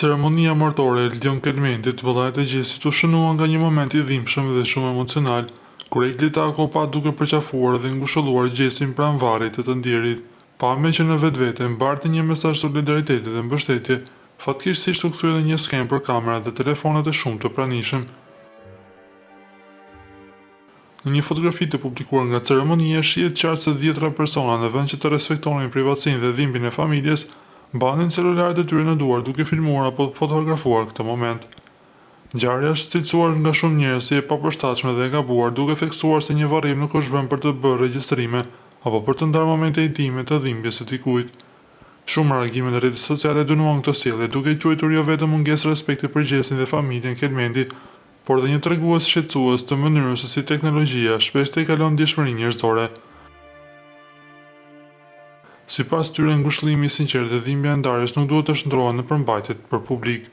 Ceremonia martore e Eldion Kelmendit, vëllait e Gjesit, u shënua nga një moment i dhimbshëm dhe shumë emocional, kur Egli tako pa duke përqafuar dhe ngushëlluar Gjesin pranvarit të ndjerit, pame që në vetvete mbarti një mesazh solidariteti dhe mbështetje, fatkeqësisht u kthye në një skem për kamera dhe telefonat e shumë të pranishëm. Në një fotografi të publikuar nga ceremonia, shihet qartë se dhjetra persona në vend që të respektonin privatësinë dhe dhimbjen e familjes, mbanin celularët e tyre në duar duke filmuar apo fotografuar këtë moment. Ngjarja është cilësuar nga shumë njerëz si e papërshtatshme dhe e gabuar, duke theksuar se një varrim nuk është vënë për të bërë regjistrime apo për të ndarë momente intime të dhimbjes së dikujt. Shumë reagime në rrjetet sociale dënuan këtë sjellje, duke quajtur jo vetëm mungesë respekti për Gjesin dhe familjen Kelmendi, por dhe një tregues shqetësues të mënyrës se si teknologjia shpesh të i kalon ndjeshmërinë njerëzore. Sipas tyre, ngushëllimi i sinqert dhe dhimbja e ndarjes nuk duhet të shndrohen në përmbajtje për publik.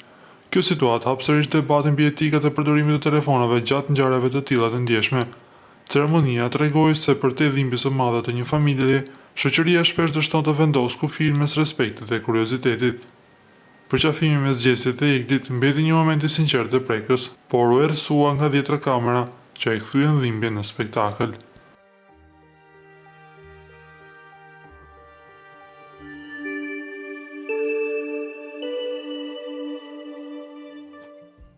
Kjo situatë hap sërish debatin mbi etikat e përdorimit të telefonave gjatë ngjarjeve të tilla të ndjeshme. Ceremonia tregoi se përtej dhimbjes së madhe të një familjeje, shoqëria shpesh dështon të vendosë kufirin mes respektit dhe kuriozitetit. Përqafimi mes Gjesit dhe Eglit mbeti një moment i sinqert dhe prekës, por u errësua nga dhjetra kamera që e kthyen dhimbjen në spektakël.